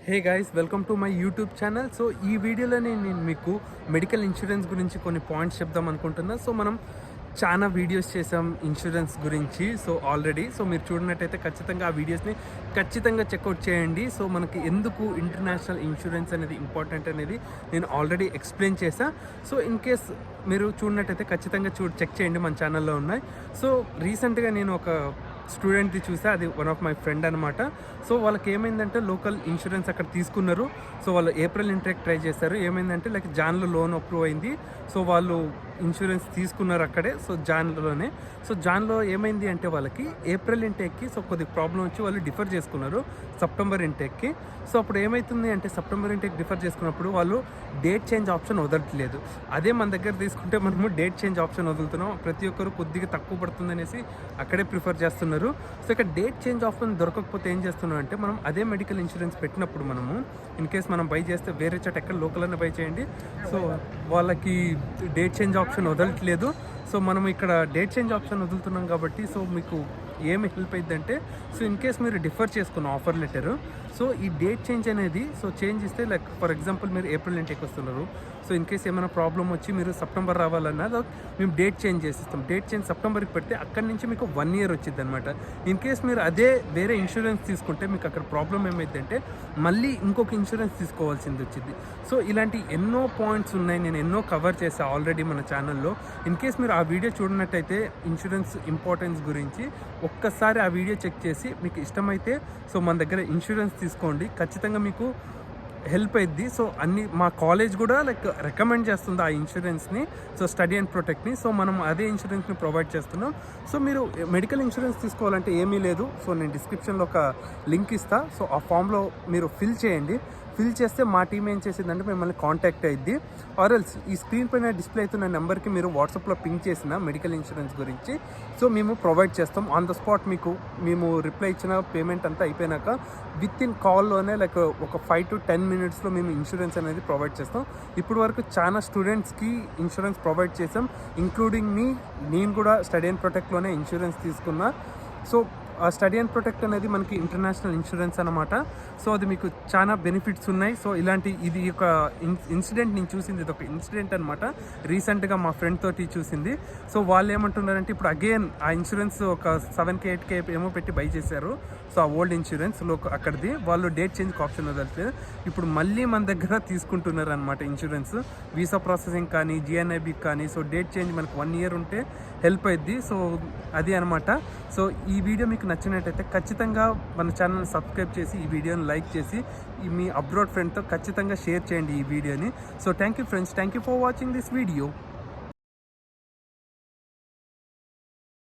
Hey guys, welcome to my YouTube channel. So ఈ వీడియోలో నేను మీకు మెడికల్ ఇన్సూరెన్స్ గురించి కొన్ని పాయింట్స్ చెప్దాం అనుకుంటున్నా. సో మనం చాలా వీడియోస్ చేసాం ఇన్సూరెన్స్ గురించి. సో ఆల్రెడీ మీరు చూడనట్టయితే ఖచ్చితంగా ఆ వీడియోస్ని ఖచ్చితంగా చెక్అవుట్ చేయండి. సో మనకి ఎందుకు ఇంటర్నేషనల్ ఇన్సూరెన్స్ అనేది ఇంపార్టెంట్ అనేది నేను ఆల్రెడీ ఎక్స్ప్లెయిన్ చేశా. సో ఇన్ కేస్ మీరు చూడనట్టయితే ఖచ్చితంగా చెక్ చేయండి, మన ఛానల్లో ఉన్నాయి. సో రీసెంట్గా నేను ఒక స్టూడెంట్ది చూసా, అది వన్ ఆఫ్ మై ఫ్రెండ్ అనమాట. సో వాళ్ళకి ఏమైందంటే లోకల్ ఇన్సూరెన్స్ అక్కడ తీసుకున్నారు. సో వాళ్ళు ఏప్రిల్ ఇంటేక్ ట్రై చేశారు. ఏమైందంటే లైక్ జాన్లో లోన్ అప్రూవ్ అయింది. సో వాళ్ళు ఇన్సూరెన్స్ తీసుకున్నారు అక్కడే, సో జాన్లోనే. సో జాన్లో ఏమైంది అంటే వాళ్ళకి ఏప్రిల్ ఇంటేక్కి సో కొద్దిగా ప్రాబ్లం వచ్చి వాళ్ళు డిఫర్ చేసుకున్నారు సెప్టెంబర్ ఇంటేక్కి. సో అప్పుడు ఏమవుతుంది అంటే సెప్టెంబర్ ఇంటేక్ డిఫర్ చేసుకున్నప్పుడు వాళ్ళు డేట్ చేంజ్ ఆప్షన్ వదలట్లేదు. అదే మన దగ్గర తీసుకుంటే మనము డేట్ చేంజ్ ఆప్షన్ వదులుతున్నాం. ప్రతి ఒక్కరు కొద్దిగా తక్కువ పడుతుంది అనేసి అక్కడే ప్రిఫర్ చేస్తున్నారు. సో ఇక్కడ డేట్ చేంజ్ ఆప్షన్ దొరకకపోతే ఏం చేస్తున్నాం అంటే మనం అదే మెడికల్ ఇన్సూరెన్స్ పెట్టినప్పుడు మనము ఇన్ కేస్ మనం బై చేస్తే వేరే చోట ఎక్కడ లోకల్ అన్న బై చేయండి. సో వాళ్ళకి డేట్ చేంజ్ ఆప్షన్ వదలట్లేదు. సో మనం ఇక్కడ డేట్ చేంజ్ ఆప్షన్ వదులుతున్నాం కాబట్టి సో మీకు ఏమి హెల్ప్ అయిందంటే సో ఇన్ కేస్ మీరు డిఫర్ చేసుకున్న ఆఫర్ లెటరు, సో ఈ డేట్ చేంజ్ అనేది సో చేంజ్ ఇస్తే లైక్ ఫర్ ఎగ్జాంపుల్ మీరు ఏప్రిల్ ఇంటికి వస్తున్నారు. సో ఇన్ కేస్ ఏమైనా ప్రాబ్లం వచ్చి మీరు సెప్టెంబర్ రావాలన్నా మేము డేట్ చేంజ్ చేసిస్తాం. డేట్ చేంజ్ సెప్టెంబర్కి పెడితే అక్కడి నుంచి మీకు 1 year వచ్చింది అనమాట. ఇన్ కేస్ మీరు అదే వేరే ఇన్సూరెన్స్ తీసుకుంటే మీకు అక్కడ ప్రాబ్లం ఏమైందంటే మళ్ళీ ఇంకొక ఇన్సూరెన్స్ తీసుకోవాల్సింది వచ్చింది. సో ఇలాంటి ఎన్నో పాయింట్స్ ఉన్నాయి, నేను ఎన్నో కవర్ చేశాను ఆల్రెడీ మన ఛానల్లో. ఇన్ కేస్ మీరు ఆ వీడియో చూడనట్టయితే ఇన్సూరెన్స్ ఇంపార్టెన్స్ గురించి ఒక్కసారి ఆ వీడియో చెక్ చేసి మీకు ఇష్టమైతే సో మన దగ్గర ఇన్సూరెన్స్ తీసుకోండి, ఖచ్చితంగా మీకు హెల్ప్ అయ్యిద్ది. సో అన్ని మా కాలేజ్ కూడా లైక్ రికమెండ్ చేస్తుంది ఆ ఇన్సూరెన్స్ని, సో స్టడీ అండ్ ప్రొటెక్ట్ని. సో మనం అదే ఇన్సూరెన్స్ని ప్రొవైడ్ చేస్తున్నాం. సో మీరు మెడికల్ ఇన్సూరెన్స్ తీసుకోవాలంటే ఏమీ లేదు. సో నేను డిస్క్రిప్షన్లో ఒక లింక్ ఇస్తా. సో ఆ ఫామ్లో మీరు ఫిల్ చేయండి. ఫిల్ చేస్తే మా టీం ఏం చేసిందంటే మిమ్మల్ని కాంటాక్ట్ అయ్యిద్ది. ఆర్ఎల్స్ ఈ స్క్రీన్ పైన డిస్ప్లే అవుతున్న నెంబర్కి మీరు వాట్సాప్లో పింక్ చేసిన మెడికల్ ఇన్సూరెన్స్ గురించి సో మేము ప్రొవైడ్ చేస్తాం. ఆన్ ద స్పాట్ మీకు మేము రిప్లై ఇచ్చిన పేమెంట్ అంతా అయిపోయినాక విత్ ఇన్ కాల్లోనే లైక్ ఒక 5 to 10 minutes మేము ఇన్సూరెన్స్ అనేది ప్రొవైడ్ చేస్తాం. ఇప్పుడు వరకు చాలా స్టూడెంట్స్కి ఇన్సూరెన్స్ ప్రొవైడ్ చేసాం, ఇంక్లూడింగ్ మీ. నేను కూడా స్టడీ అండ్ ప్రొటెక్ట్లోనే ఇన్సూరెన్స్ తీసుకున్నా. సో స్టడీ అండ్ ప్రొటెక్ట్ అనేది మనకి ఇంటర్నేషనల్ ఇన్సూరెన్స్ అనమాట. సో అది మీకు చాలా బెనిఫిట్స్ ఉన్నాయి. సో ఇది ఒక ఇన్సిడెంట్ నేను చూసింది, ఇది ఒక ఇన్సిడెంట్ అనమాట. రీసెంట్గా మా ఫ్రెండ్ తోటి చూసింది. సో వాళ్ళు ఏమంటున్నారంటే ఇప్పుడు అగైన్ ఆ ఇన్సూరెన్స్ ఒక 7K 8K ఏమో పెట్టి బై చేశారు. సో ఆ ఓల్డ్ ఇన్సూరెన్స్ అక్కడిది వాళ్ళు డేట్ చేంజ్కి ఆప్షన్ వదలట్లేదు. ఇప్పుడు మళ్ళీ మన దగ్గర తీసుకుంటున్నారు అనమాట ఇన్సూరెన్స్. వీసా ప్రాసెసింగ్ కానీ GNIB కానీ. సో డేట్ చేంజ్ మనకు 1 year ఉంటే హెల్ప్ అయ్యిద్ది. సో అది అనమాట. సో ఈ వీడియో మీకు నచ్చినట్టయితే ఖచ్చితంగా మన ఛానల్ని సబ్స్క్రైబ్ చేసి ఈ వీడియోని లైక్ చేసి మీ అబ్రాడ్ ఫ్రెండ్తో ఖచ్చితంగా షేర్ చేయండి ఈ వీడియోని. So thank you friends, thank you for watching this video.